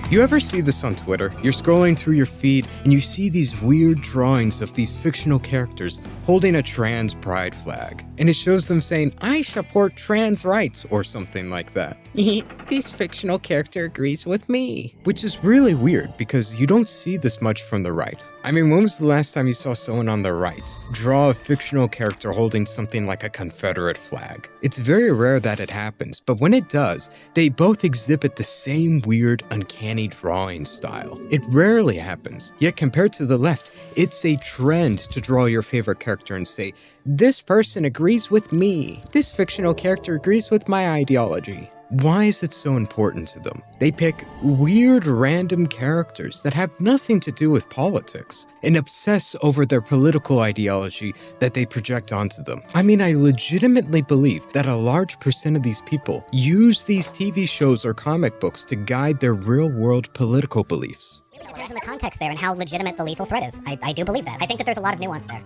You ever see this on Twitter? You're scrolling through your feed and you see these weird drawings of these fictional characters holding a trans pride flag. And it shows them saying, "I support trans rights," or something like that. This fictional character agrees with me. Which is really weird because you don't see this much from the right. I mean, when was the last time you saw someone on the right draw a fictional character holding something like a Confederate flag? It's very rare that it happens, but when it does, they both exhibit the same weird, uncanny drawing style. It rarely happens, yet compared to the left, it's a trend to draw your favorite character and say, "This person agrees with me. This fictional character agrees with my ideology." Why is it so important to them? They pick weird random characters that have nothing to do with politics and obsess over their political ideology that they project onto them. I mean, I legitimately believe that a large percent of these people use these TV shows or comic books to guide their real-world political beliefs. It depends on the context there and how legitimate the lethal threat is. I do believe that. I think that there's a lot of nuance there.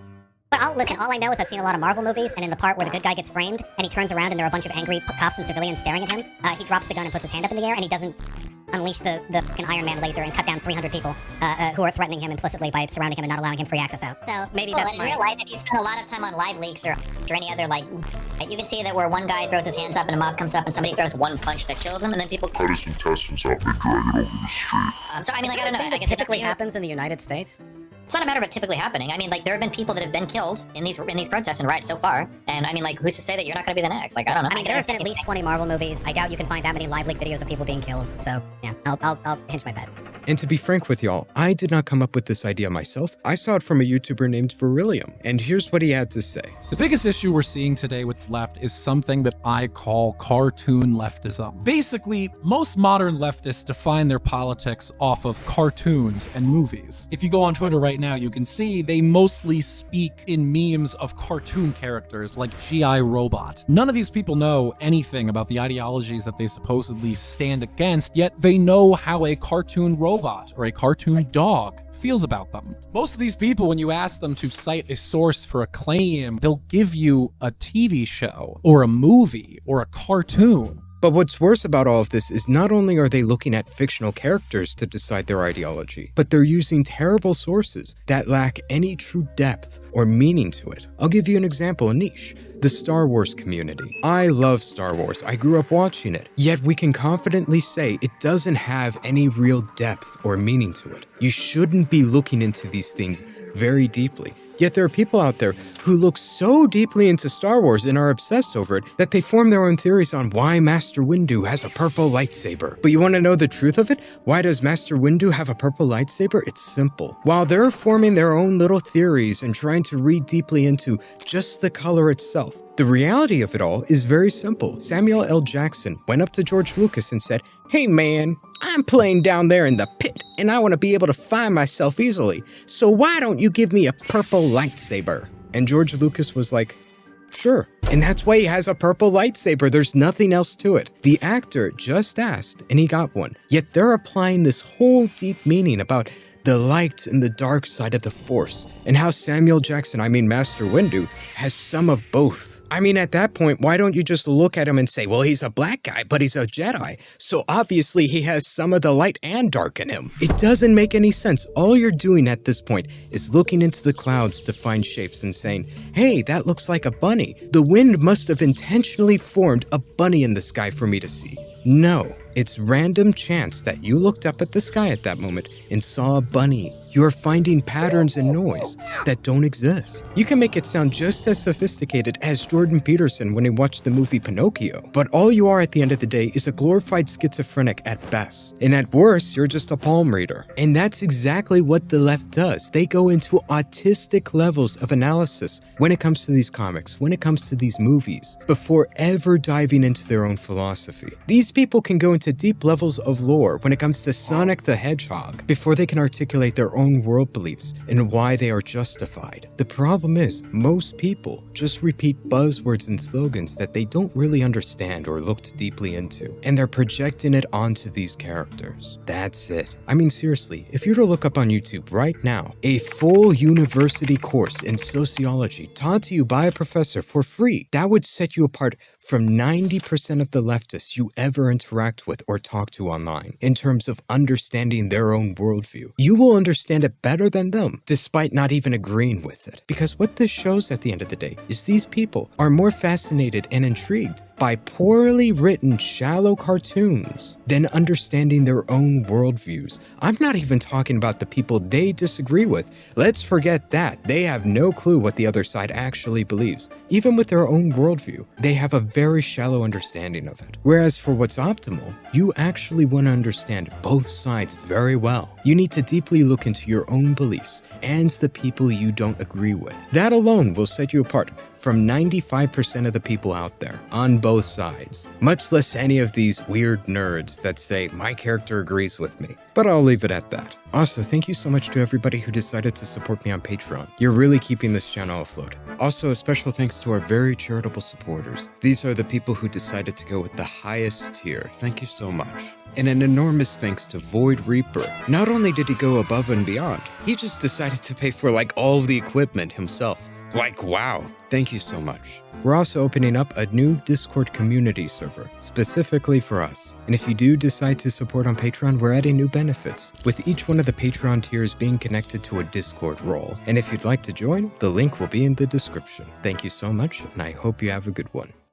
But listen, all I know is I've seen a lot of Marvel movies, and in the part where the good guy gets framed, and he turns around and there are a bunch of angry cops and civilians staring at him, he drops the gun and puts his hand up in the air, and he doesn't unleash the fucking Iron Man laser and cut down 300 people who are threatening him implicitly by surrounding him and not allowing him free access out. So maybe that's smart. In real life, if you spend a lot of time on live leaks or any other, you can see that where one guy throws his hands up and a mob comes up and somebody throws one punch that kills him, and then people cut his intestines out and they drag it over the street. So I mean, I don't know. I guess typically happens in the United States. It's not a matter of it typically happening. I mean, there have been people that have been killed in these protests and riots so far, and I mean, who's to say that you're not going to be the next? I don't know. I mean, there has been at least 20 Marvel movies. I doubt you can find that many live leak videos of people being killed. So yeah, I'll hinge my bet. And to be frank with y'all, I did not come up with this idea myself. I saw it from a YouTuber named Verillium, and here's what he had to say. The biggest issue we're seeing today with the left is something that I call cartoon leftism. Basically, most modern leftists define their politics off of cartoons and movies. If you go on Twitter right now, you can see they mostly speak in memes of cartoon characters like G.I. Robot. None of these people know anything about the ideologies that they supposedly stand against, yet they know how a cartoon robot or a cartoon dog feels about them. Most of these people, when you ask them to cite a source for a claim, they'll give you a TV show or a movie or a cartoon. But what's worse about all of this is not only are they looking at fictional characters to decide their ideology, but they're using terrible sources that lack any true depth or meaning to it. I'll give you an example, a niche. The Star Wars community. I love Star Wars. I grew up watching it. Yet we can confidently say it doesn't have any real depth or meaning to it. You shouldn't be looking into these things very deeply. Yet there are people out there who look so deeply into Star Wars and are obsessed over it that they form their own theories on why Master Windu has a purple lightsaber. But you want to know the truth of it? Why does Master Windu have a purple lightsaber? It's simple. While they're forming their own little theories and trying to read deeply into just the color itself, the reality of it all is very simple. Samuel L. Jackson went up to George Lucas and said, "Hey man, I'm playing down there in the pit and I want to be able to find myself easily. So why don't you give me a purple lightsaber?" And George Lucas was like, "Sure." And that's why he has a purple lightsaber. There's nothing else to it. The actor just asked and he got one. Yet they're applying this whole deep meaning about the light and the dark side of the Force, and how Samuel Jackson, Master Windu, has some of both. I mean, at that point, why don't you just look at him and say, well, he's a black guy, but he's a Jedi, so obviously he has some of the light and dark in him. It doesn't make any sense. All you're doing at this point is looking into the clouds to find shapes and saying, hey, that looks like a bunny. The wind must have intentionally formed a bunny in the sky for me to see. No, it's random chance that you looked up at the sky at that moment and saw a bunny. You are finding patterns in noise that don't exist. You can make it sound just as sophisticated as Jordan Peterson when he watched the movie Pinocchio, but all you are at the end of the day is a glorified schizophrenic at best. And at worst, you're just a palm reader. And that's exactly what the left does. They go into autistic levels of analysis when it comes to these comics, when it comes to these movies, before ever diving into their own philosophy. These people can go into deep levels of lore when it comes to Sonic the Hedgehog before they can articulate their own world beliefs and why they are justified. The problem is, most people just repeat buzzwords and slogans that they don't really understand or looked deeply into, and they're projecting it onto these characters. That's it. I mean, seriously, if you were to look up on YouTube right now, a full university course in sociology taught to you by a professor for free, that would set you apart from 90% of the leftists you ever interact with or talk to online in terms of understanding their own worldview. You will understand it better than them, despite not even agreeing with it. Because what this shows at the end of the day is these people are more fascinated and intrigued by poorly written, shallow cartoons than understanding their own worldviews. I'm not even talking about the people they disagree with. Let's forget that. They have no clue what the other side actually believes. Even with their own worldview, they have a very shallow understanding of it. Whereas for what's optimal, you actually want to understand both sides very well. You need to deeply look into your own beliefs and the people you don't agree with. That alone will set you apart from 95% of the people out there on both sides, much less any of these weird nerds that say my character agrees with me. But I'll leave it at that. Also, thank you so much to everybody who decided to support me on Patreon. You're really keeping this channel afloat. Also, a special thanks to our very charitable supporters. These are the people who decided to go with the highest tier. Thank you so much. And an enormous thanks to Void Reaper. Not only did he go above and beyond, he just decided to pay for like all of the equipment himself. Like, wow. Thank you so much. We're also opening up a new Discord community server, specifically for us. And if you do decide to support on Patreon, we're adding new benefits, with each one of the Patreon tiers being connected to a Discord role. And if you'd like to join, the link will be in the description. Thank you so much, and I hope you have a good one.